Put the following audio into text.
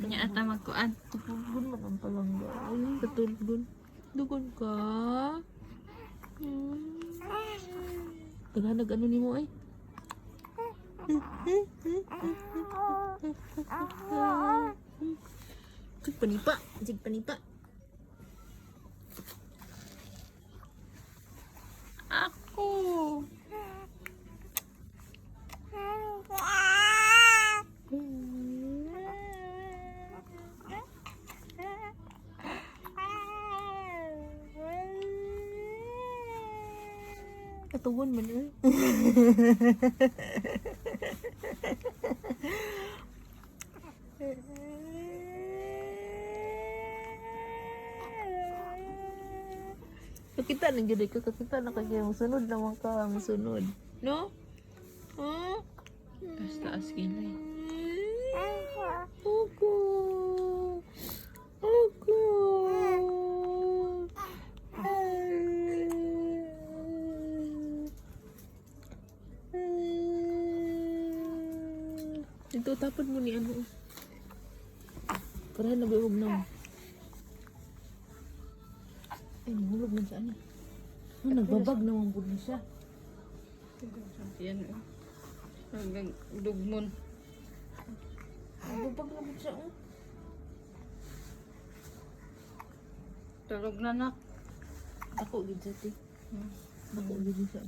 Nya ata magkuan. Tutulgon man ang palangga. Ay, Katulgon. dugon ka. Naghanag ano ni mo ay? Sig panipa. Sig panipa. Ako. Katugon man eh. Kakita na gid ka, kakita na kay musunod naman ka, musunod. No? Huh? Basta askilay. Ako. Ako. Ito, tapon mo ni ano. Para nabiwag na mo. Ay, nahulog man siya. Ano? Nagbabag naman po na siya. Yan. Hanggang dugmon. Nagbabag naman siya. Oh. Tulog na nak. Ako, gid siya. Ako, gid siya.